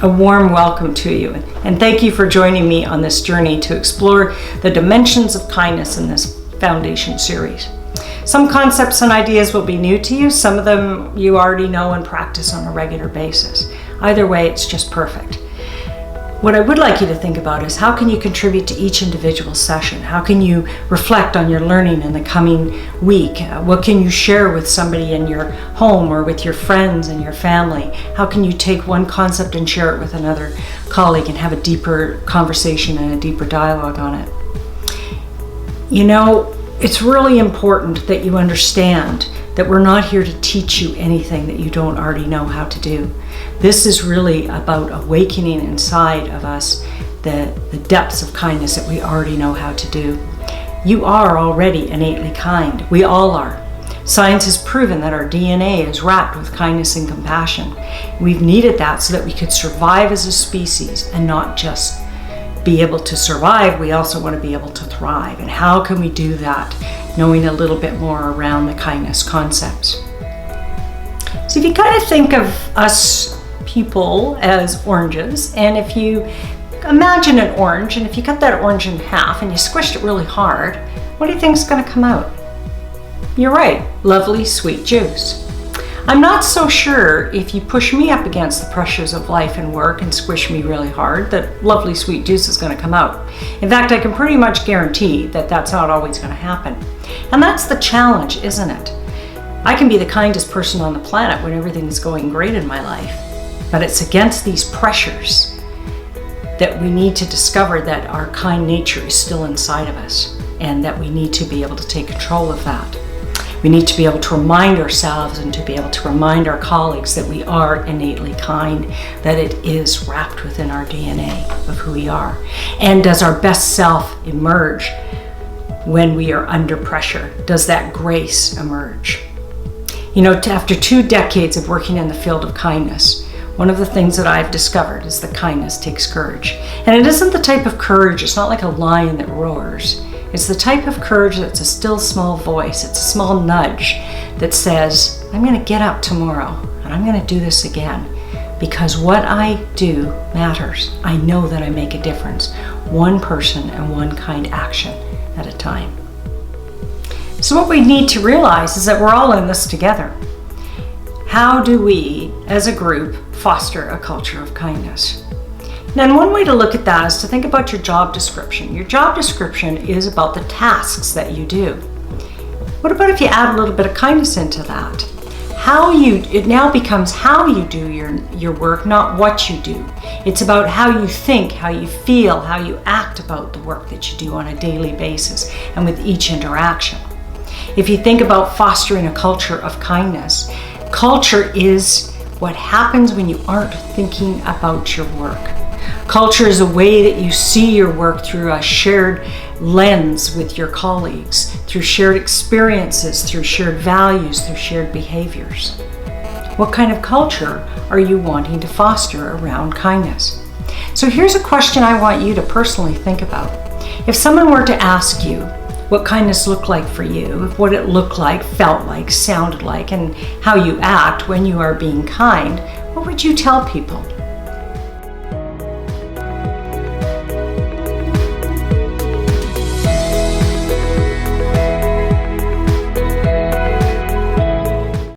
A warm welcome to you, and thank you for joining me on this journey to explore the dimensions of kindness in this foundation series. Some concepts and ideas will be new to you, some of them you already know and practice on a regular basis. Either way, it's just perfect. What I would like you to think about is how can you contribute to each individual session? How can you reflect on your learning in the coming week? What can you share with somebody in your home or with your friends and your family? How can you take one concept and share it with another colleague and have a deeper conversation and a deeper dialogue on it? You know, it's really important that you understand that we're not here to teach you anything that you don't already know how to do. This is really about awakening inside of us the depths of kindness that we already know how to do. You are already innately kind. We all are. Science has proven that our DNA is wrapped with kindness and compassion. We've needed that so that we could survive as a species and not just be able to survive, we also want to be able to thrive. And how can we do that? Knowing a little bit more around the kindness concepts. So if you kind of think of us people as oranges, and if you imagine an orange, and if you cut that orange in half and you squished it really hard, what do you think is going to come out? You're right, lovely sweet juice. I'm not so sure if you push me up against the pressures of life and work and squish me really hard that lovely sweet juice is going to come out. In fact, I can pretty much guarantee that that's not always going to happen. And that's the challenge, isn't it? I can be the kindest person on the planet when everything's going great in my life, but it's against these pressures that we need to discover that our kind nature is still inside of us and that we need to be able to take control of that. We need to be able to remind ourselves and to be able to remind our colleagues that we are innately kind, that it is wrapped within our DNA of who we are. And does our best self emerge when we are under pressure? Does that grace emerge? You know, after 2 decades of working in the field of kindness, one of the things that I've discovered is that kindness takes courage. And it isn't the type of courage, it's not like a lion that roars. It's the type of courage that's a still small voice. It's a small nudge that says, I'm going to get up tomorrow and I'm going to do this again because what I do matters. I know that I make a difference, one person and one kind action at a time. So what we need to realize is that we're all in this together. How do we, as a group, foster a culture of kindness? And one way to look at that is to think about your job description. Your job description is about the tasks that you do. What about if you add a little bit of kindness into that? It now becomes how you do your work, not what you do. It's about how you think, how you feel, how you act about the work that you do on a daily basis and with each interaction. If you think about fostering a culture of kindness, culture is what happens when you aren't thinking about your work. Culture is a way that you see your work through a shared lens with your colleagues, through shared experiences, through shared values, through shared behaviors. What kind of culture are you wanting to foster around kindness? So here's a question I want you to personally think about. If someone were to ask you what kindness looked like for you, what it looked like, felt like, sounded like, and how you act when you are being kind, what would you tell people?